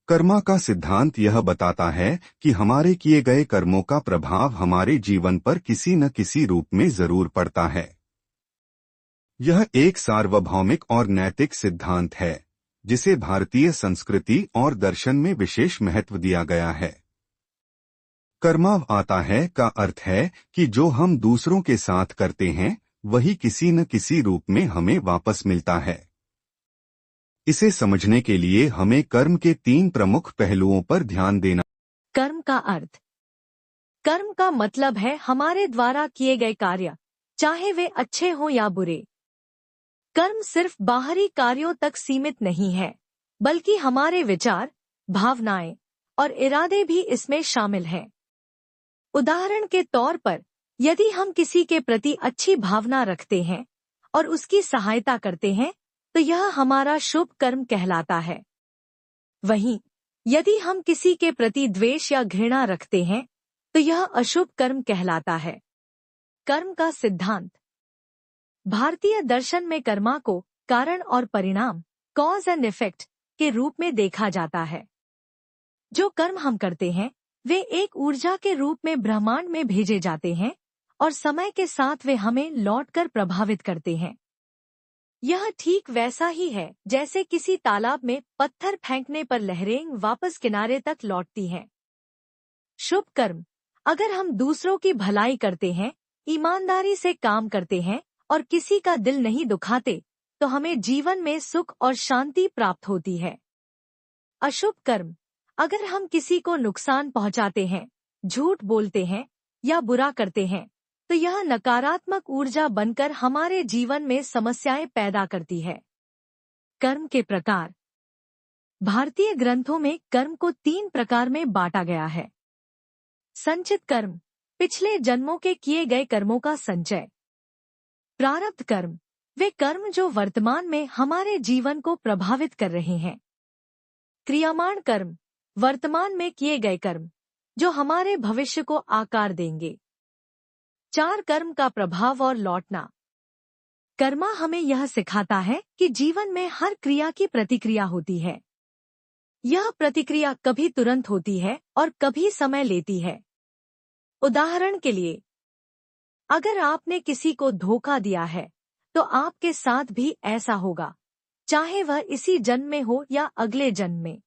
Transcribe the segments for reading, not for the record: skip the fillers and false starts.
कर्मा का सिद्धांत यह बताता है कि हमारे किए गए कर्मों का प्रभाव हमारे जीवन पर किसी न किसी रूप में जरूर पड़ता है। यह एक सार्वभौमिक और नैतिक सिद्धांत है जिसे भारतीय संस्कृति और दर्शन में विशेष महत्व दिया गया है। कर्मा आता है का अर्थ है कि जो हम दूसरों के साथ करते हैं वही किसी न किसी रूप में हमें वापस मिलता है। इसे समझने के लिए हमें कर्म के 3 प्रमुख पहलुओं पर ध्यान देना। कर्म का अर्थ। कर्म का मतलब है हमारे द्वारा किए गए कार्य, चाहे वे अच्छे हों या बुरे। कर्म सिर्फ बाहरी कार्यों तक सीमित नहीं है, बल्कि हमारे विचार, भावनाएं और इरादे भी इसमें शामिल हैं। उदाहरण के तौर पर, यदि हम किसी के प्रति अच्छी भावना रखते हैं और उसकी सहायता करते हैं तो यह हमारा शुभ कर्म कहलाता है। वहीं यदि हम किसी के प्रति द्वेष या घृणा रखते हैं तो यह अशुभ कर्म कहलाता है। कर्म का सिद्धांत। भारतीय दर्शन में कर्मा को कारण और परिणाम, कॉज एंड इफेक्ट के रूप में देखा जाता है। जो कर्म हम करते हैं वे एक ऊर्जा के रूप में ब्रह्मांड में भेजे जाते हैं और समय के साथ वे हमें लौटकर प्रभावित करते हैं। यह ठीक वैसा ही है जैसे किसी तालाब में पत्थर फेंकने पर लहरें वापस किनारे तक लौटती हैं। शुभ कर्म। अगर हम दूसरों की भलाई करते हैं, ईमानदारी से काम करते हैं और किसी का दिल नहीं दुखाते तो हमें जीवन में सुख और शांति प्राप्त होती है। अशुभ कर्म। अगर हम किसी को नुकसान पहुंचाते हैं, झूठ बोलते हैं या बुरा करते हैं तो यह नकारात्मक ऊर्जा बनकर हमारे जीवन में समस्याएं पैदा करती है। कर्म के प्रकार। भारतीय ग्रंथों में कर्म को 3 प्रकार में बांटा गया है। संचित कर्म, पिछले जन्मों के किए गए कर्मों का संचय। प्रारब्ध कर्म, वे कर्म जो वर्तमान में हमारे जीवन को प्रभावित कर रहे हैं। क्रियामाण कर्म, वर्तमान में किए गए कर्म जो हमारे भविष्य को आकार देंगे। 4 कर्म का प्रभाव और लौटना। कर्मा हमें यह सिखाता है कि जीवन में हर क्रिया की प्रतिक्रिया होती है। यह प्रतिक्रिया कभी तुरंत होती है और कभी समय लेती है। उदाहरण के लिए, अगर आपने किसी को धोखा दिया है तो आपके साथ भी ऐसा होगा, चाहे वह इसी जन्म में हो या अगले जन्म में।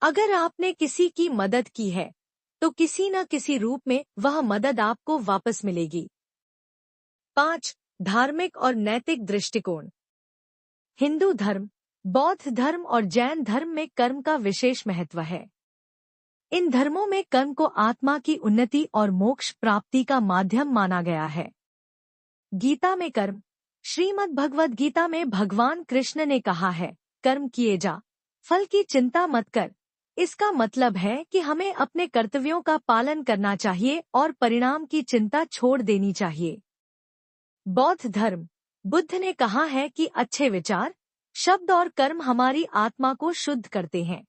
अगर आपने किसी की मदद की है तो किसी न किसी रूप में वह मदद आपको वापस मिलेगी। 5. धार्मिक और नैतिक दृष्टिकोण। हिंदू धर्म, बौद्ध धर्म और जैन धर्म में कर्म का विशेष महत्व है। इन धर्मों में कर्म को आत्मा की उन्नति और मोक्ष प्राप्ति का माध्यम माना गया है। गीता में कर्म। श्रीमद् भगवद गीता में भगवान कृष्ण ने कहा है, कर्म किए जा, फल की चिंता मत कर। इसका मतलब है कि हमें अपने कर्तव्यों का पालन करना चाहिए और परिणाम की चिंता छोड़ देनी चाहिए। बौद्ध धर्म। बुद्ध ने कहा है कि अच्छे विचार, शब्द और कर्म हमारी आत्मा को शुद्ध करते हैं।